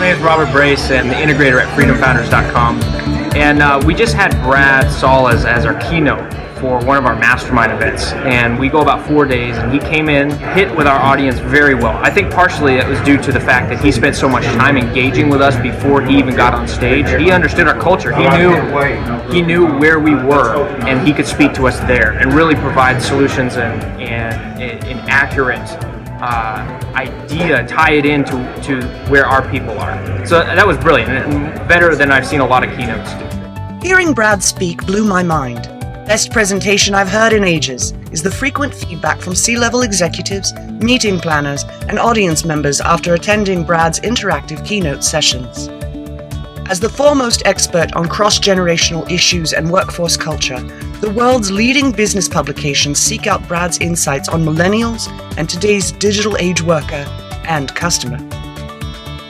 My name is Robert Brace, and the integrator at freedomfounders.com. And we just had Brad Szollose as our keynote for one of our mastermind events. And we go about 4 days, and he came in, hit with our audience very well. I think partially it was due to the fact that he spent so much time engaging with us before he even got on stage. He understood our culture. He knew where we were, and he could speak to us there and really provide solutions and an accurate idea, tie it into where our people are. So that was brilliant, and better than I've seen a lot of keynotes do. Hearing Brad speak blew my mind. Best presentation I've heard in ages is the frequent feedback from C-level executives, meeting planners, and audience members after attending Brad's interactive keynote sessions. As the foremost expert on cross-generational issues and workforce culture, the world's leading business publications seek out Brad's insights on millennials and today's digital age worker and customer.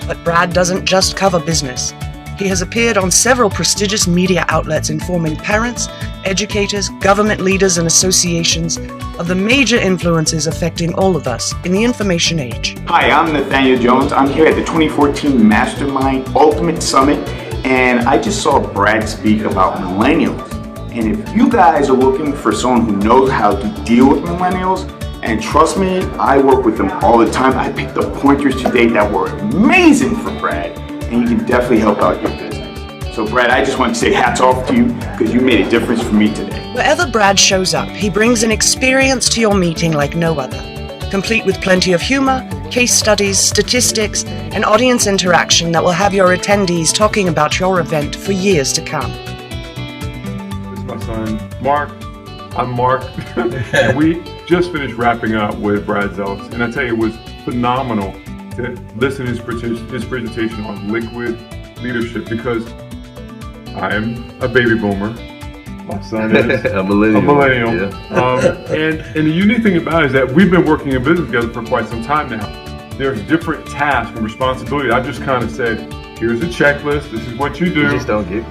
But Brad doesn't just cover business. He has appeared on several prestigious media outlets informing parents, educators, government leaders, and associations of the major influences affecting all of us in the information age. Hi, I'm Nathaniel Jones. I'm here at the 2014 Mastermind Ultimate Summit, and I just saw Brad speak about millennials. And if you guys are looking for someone who knows how to deal with millennials, and trust me, I work with them all the time. I picked up pointers today that were amazing for Brad, and you can definitely help out your business. So Brad, I just want to say hats off to you because you made a difference for me today. Wherever Brad shows up, he brings an experience to your meeting like no other, complete with plenty of humor, case studies, statistics, and audience interaction that will have your attendees talking about your event for years to come. This is my son, Mark. I'm Mark. And we just finished wrapping up with Brad Szollose, and I tell you, it was phenomenal to listen to his presentation on liquid leadership, because I am a baby boomer. My son is a millennial. Yeah. And the unique thing about it is that we've been working in business together for quite some time now. There's different tasks and responsibilities. I just kind of said, here's a checklist. This is what you do. You just don't get.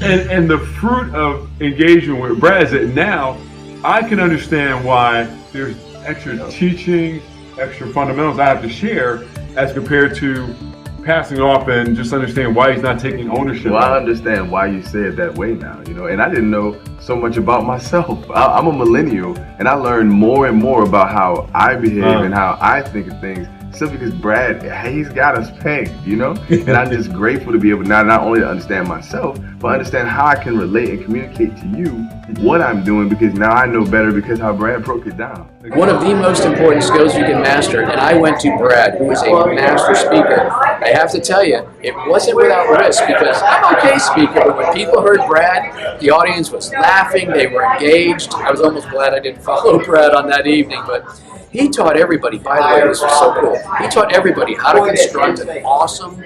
and the fruit of engagement with Brad is that now I can understand why there's extra teaching, extra fundamentals I have to share as compared to passing off and just understand why he's not taking ownership. Well, I understand why you say it that way now, and I didn't know so much about myself. I'm a millennial, and I learned more and more about how I behave and how I think of things, simply because Brad, he's got us pegged, and I'm just grateful to be able to not only to understand myself, but understand how I can relate and communicate to you what I'm doing, because now I know better because how Brad broke it down. One of the most important skills you can master, and I went to Brad, who is a master speaker. I have to tell you, it wasn't without risk, because I'm an okay speaker, but when people heard Brad, the audience was laughing, they were engaged. I was almost glad I didn't follow Brad on that evening, but he taught everybody, by the way, this was so cool, he taught everybody how to construct an awesome,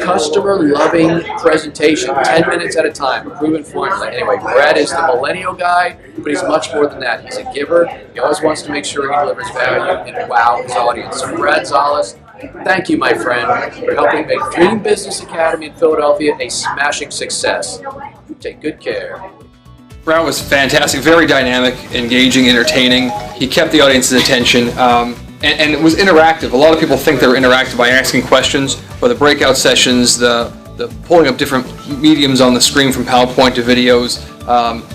customer-loving presentation, 10 minutes at a time, a proven formula. Anyway, Brad is the millennial guy, but he's much more than that. He's a giver. He always wants to make sure he delivers value and wow his audience. So Brad Szollose, thank you, my friend, for helping make Dream Business Academy in Philadelphia a smashing success. Take good care. Brad was fantastic, very dynamic, engaging, entertaining. He kept the audience's attention, and it was interactive. A lot of people think they're interactive by asking questions, or the breakout sessions, the pulling up different mediums on the screen from PowerPoint to videos,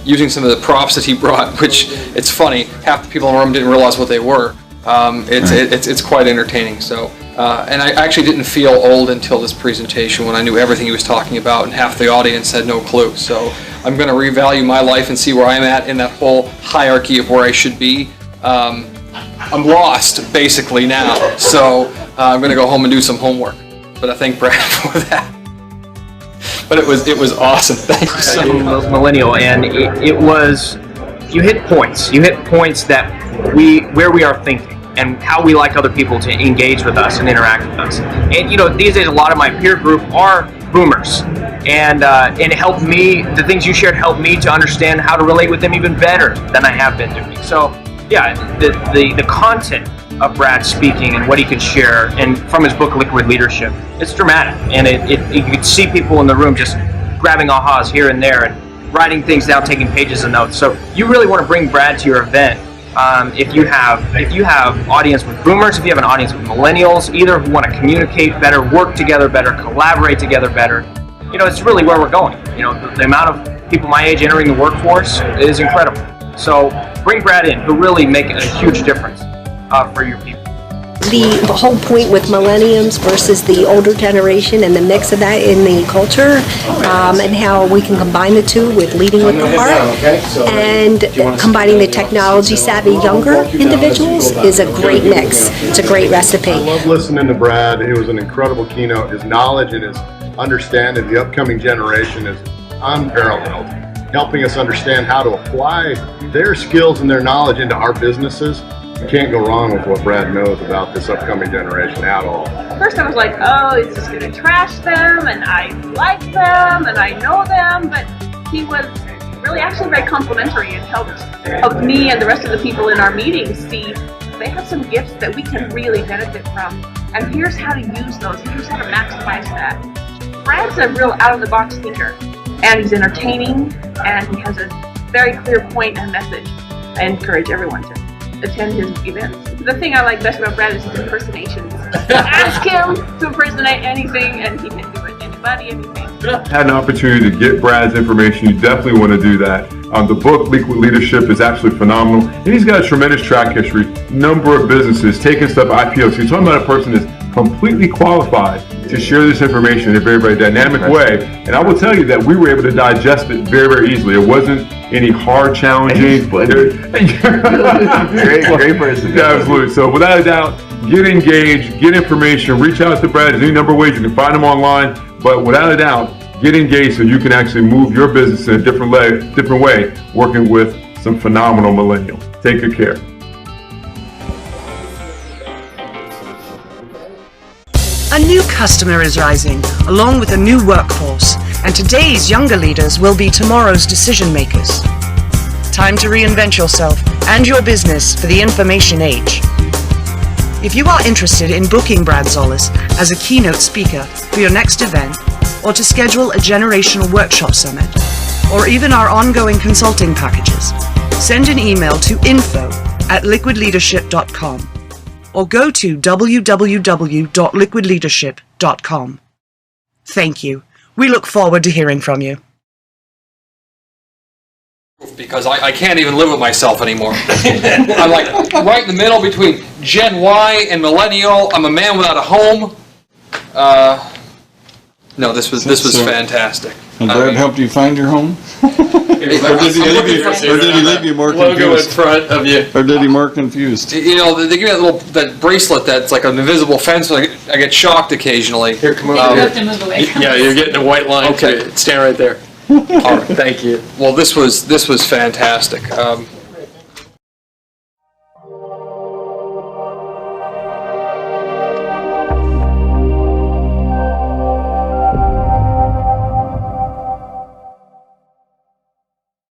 using some of the props that he brought, which it's funny, half the people in the room didn't realize what they were. It's quite entertaining. So, and I actually didn't feel old until this presentation, when I knew everything he was talking about, and half the audience had no clue. So I'm going to revalue my life and see where I'm at in that whole hierarchy of where I should be. I'm lost basically now, so I'm going to go home and do some homework. But I thank Brad for that. But it was awesome. Thank you so much. Millennial, and it was, you hit points that where we are thinking and how we like other people to engage with us and interact with us. And these days a lot of my peer group are boomers, and it helped me, the things you shared helped me to understand how to relate with them even better than I have been doing. So yeah, the content of Brad speaking and what he could share, and from his book Liquid Leadership, it's dramatic, and you could see people in the room just grabbing ahas here and there and writing things down, taking pages of notes. So you really want to bring Brad to your event if you have audience with boomers, if you have an audience with millennials, either who want to communicate better, work together better, collaborate together better, it's really where we're going. The amount of people my age entering the workforce is incredible. So bring Brad in. He'll really make a huge difference for your people. The whole point with millenniums versus the older generation and the mix of that in the culture, and how we can combine the two with leading with the heart and combining the technology savvy younger individuals is a great mix. It's a great recipe. I love listening to Brad. It was an incredible keynote. His knowledge and his understanding of the upcoming generation is unparalleled, helping us understand how to apply their skills and their knowledge into our businesses. You can't go wrong with what Brad knows about this upcoming generation at all. First I was like, oh, he's just going to trash them, and I like them, and I know them, but he was really actually very complimentary and helped me and the rest of the people in our meetings see they have some gifts that we can really benefit from, and here's how to use those, here's how to maximize that. Brad's a real out-of-the-box thinker, and he's entertaining, and he has a very clear point and message. I encourage everyone to attend his events. The thing I like best about Brad is his impersonations. Ask him to impersonate anything and he can do it. Anybody, anything. Had an opportunity to get Brad's information, you definitely want to do that. The book, Liquid Leadership, is absolutely phenomenal. And he's got a tremendous track history, number of businesses, taking stuff IPO. So you're talking about a person that's completely qualified to share this information in a very, very dynamic way. And I will tell you that we were able to digest it very, very easily. It wasn't any hard, challenging. Great person. Yeah, absolutely. So without a doubt, get engaged, get information, reach out to Brad. There's any number of ways you can find him online. But without a doubt, get engaged so you can actually move your business in a different way, working with some phenomenal millennials. Take good care. A new customer is rising, along with a new workforce, and today's younger leaders will be tomorrow's decision makers. Time to reinvent yourself and your business for the information age. If you are interested in booking Brad Szollose as a keynote speaker for your next event, or to schedule a generational workshop summit, or even our ongoing consulting packages, send an email to info@liquidleadership.com. or go to www.liquidleadership.com. Thank you. We look forward to hearing from you. Because I can't even live with myself anymore. I'm like right in the middle between Gen Y and Millennial. I'm a man without a home. No, this was fantastic. And Brad helped you find your home? Or did he leave you more confused? Logo in front of you. Or did he more confused? They give me that bracelet that's like an invisible fence. So I get shocked occasionally. Here, come over You here. have to move away. Yeah, you're getting a white line. Okay. Stand right there. All right, thank you. Well, this was fantastic.